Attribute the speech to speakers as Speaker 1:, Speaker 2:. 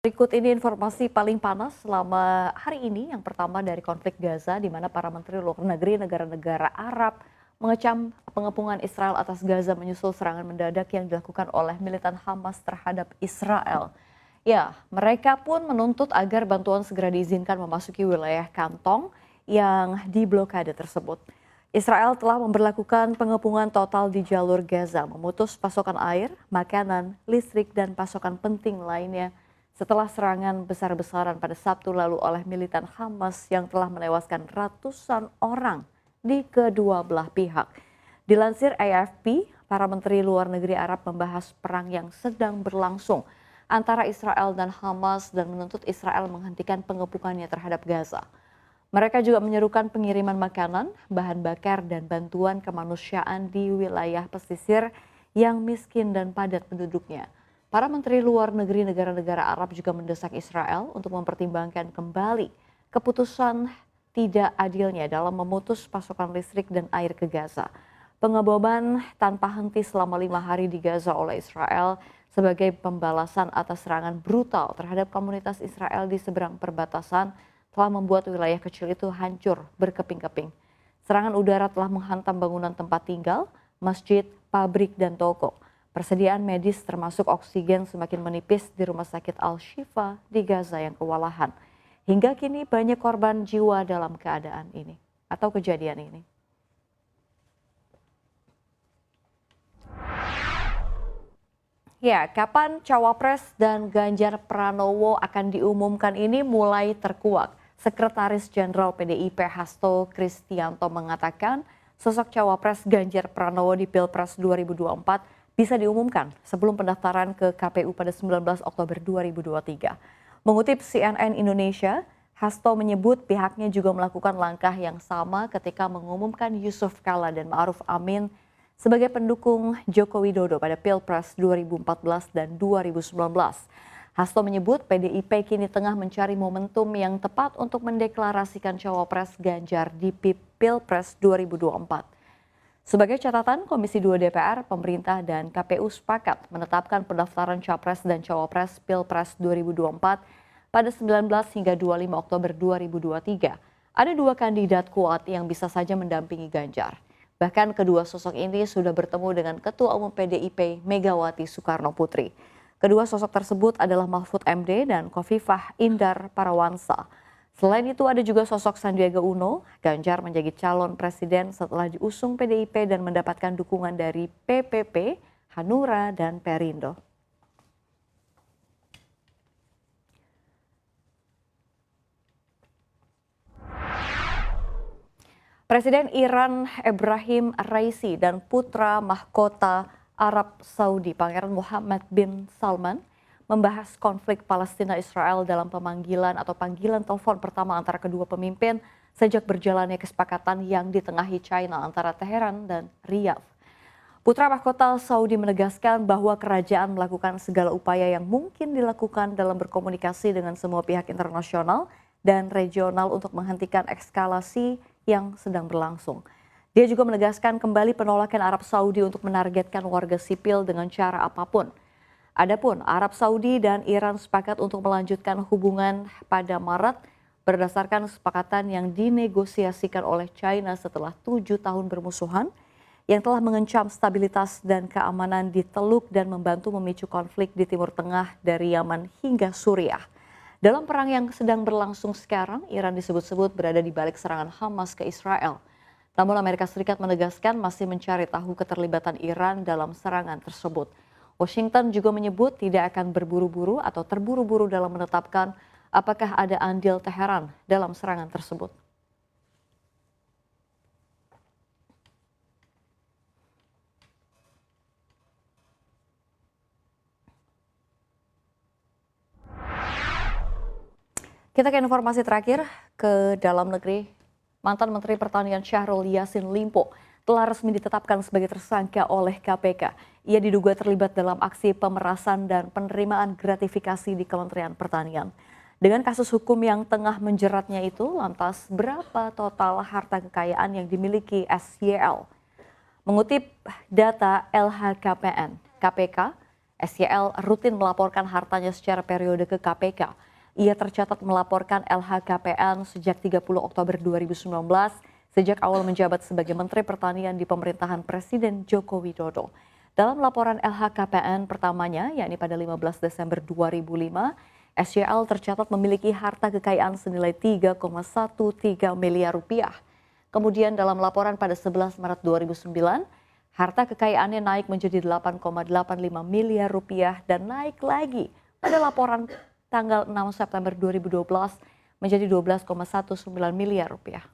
Speaker 1: Berikut ini informasi paling panas selama hari ini. Yang pertama dari konflik Gaza, di mana para menteri luar negeri negara-negara Arab mengecam pengepungan Israel atas Gaza menyusul serangan mendadak yang dilakukan oleh militan Hamas terhadap Israel. Ya, mereka pun menuntut agar bantuan segera diizinkan memasuki wilayah kantong yang diblokade tersebut. Israel telah memberlakukan pengepungan total di jalur Gaza, memutus pasokan air, makanan, listrik, dan pasokan penting lainnya setelah serangan besar-besaran pada Sabtu lalu oleh militan Hamas yang telah menewaskan ratusan orang di kedua belah pihak. Dilansir AFP, para menteri luar negeri Arab membahas perang yang sedang berlangsung antara Israel dan Hamas dan menuntut Israel menghentikan pengepungannya terhadap Gaza. Mereka juga menyerukan pengiriman makanan, bahan bakar, dan bantuan kemanusiaan di wilayah pesisir yang miskin dan padat penduduknya. Para menteri luar negeri negara-negara Arab juga mendesak Israel untuk mempertimbangkan kembali keputusan tidak adilnya dalam memutus pasokan listrik dan air ke Gaza. Pengeboman tanpa henti selama 5 hari di Gaza oleh Israel sebagai pembalasan atas serangan brutal terhadap komunitas Israel di seberang perbatasan telah membuat wilayah kecil itu hancur berkeping-keping. Serangan udara telah menghantam bangunan tempat tinggal, masjid, pabrik, dan toko. Persediaan medis termasuk oksigen semakin menipis di Rumah Sakit Al-Shifa di Gaza yang kewalahan. Hingga kini banyak korban jiwa dalam keadaan ini atau kejadian ini. Ya, kapan Cawapres dan Ganjar Pranowo akan diumumkan ini mulai terkuak. Sekretaris Jenderal PDIP Hasto Kristianto mengatakan sosok Cawapres Ganjar Pranowo di Pilpres 2024 bisa diumumkan sebelum pendaftaran ke KPU pada 19 Oktober 2023. Mengutip CNN Indonesia, Hasto menyebut pihaknya juga melakukan langkah yang sama ketika mengumumkan Yusuf Kala dan Ma'ruf Amin sebagai pendukung Joko Widodo pada Pilpres 2014 dan 2019. Hasto menyebut PDIP kini tengah mencari momentum yang tepat untuk mendeklarasikan Cawapres Ganjar di Pilpres 2024. Sebagai catatan, Komisi 2 DPR, pemerintah, dan KPU sepakat menetapkan pendaftaran Capres dan Cawapres Pilpres 2024 pada 19 hingga 25 Oktober 2023. Ada 2 kandidat kuat yang bisa saja mendampingi Ganjar. Bahkan kedua sosok ini sudah bertemu dengan Ketua Umum PDIP Megawati Soekarno Putri. Kedua sosok tersebut adalah Mahfud MD dan Khofifah Indar Parawansa. Selain itu ada juga sosok Sandiaga Uno. Ganjar menjadi calon presiden setelah diusung PDIP dan mendapatkan dukungan dari PPP, Hanura, dan Perindo. Presiden Iran Ebrahim Raisi dan putra mahkota Arab Saudi Pangeran Muhammad bin Salman membahas konflik Palestina-Israel dalam panggilan telepon pertama antara kedua pemimpin sejak berjalannya kesepakatan yang ditengahi China antara Teheran dan Riyadh. Putra mahkota Saudi menegaskan bahwa kerajaan melakukan segala upaya yang mungkin dilakukan dalam berkomunikasi dengan semua pihak internasional dan regional untuk menghentikan eskalasi yang sedang berlangsung. Dia juga menegaskan kembali penolakan Arab Saudi untuk menargetkan warga sipil dengan cara apapun. Adapun Arab Saudi dan Iran sepakat untuk melanjutkan hubungan pada Maret berdasarkan kesepakatan yang dinegosiasikan oleh China setelah 7 tahun bermusuhan yang telah mengancam stabilitas dan keamanan di Teluk dan membantu memicu konflik di Timur Tengah dari Yaman hingga Suriah. Dalam perang yang sedang berlangsung sekarang, Iran disebut-sebut berada di balik serangan Hamas ke Israel. Namun Amerika Serikat menegaskan masih mencari tahu keterlibatan Iran dalam serangan tersebut. Washington juga menyebut tidak akan berburu-buru atau terburu-buru dalam menetapkan apakah ada andil Teheran dalam serangan tersebut. Kita ke informasi terakhir ke dalam negeri. Mantan Menteri Pertanian Syahrul Yassin Limpo telah resmi ditetapkan sebagai tersangka oleh KPK. Ia diduga terlibat dalam aksi pemerasan dan penerimaan gratifikasi di Kementerian Pertanian. Dengan kasus hukum yang tengah menjeratnya itu, lantas berapa total harta kekayaan yang dimiliki SYL? Mengutip data LHKPN, KPK, SYL rutin melaporkan hartanya secara periode ke KPK. Ia tercatat melaporkan LHKPN sejak 30 Oktober 2019, sejak awal menjabat sebagai Menteri Pertanian di pemerintahan Presiden Joko Widodo. Dalam laporan LHKPN pertamanya, yakni pada 15 Desember 2005, SYL tercatat memiliki harta kekayaan senilai 3,13 miliar rupiah. Kemudian dalam laporan pada 11 Maret 2009, harta kekayaannya naik menjadi 8,85 miliar rupiah dan naik lagi pada laporan tanggal 6 September 2012 menjadi 12,19 miliar rupiah.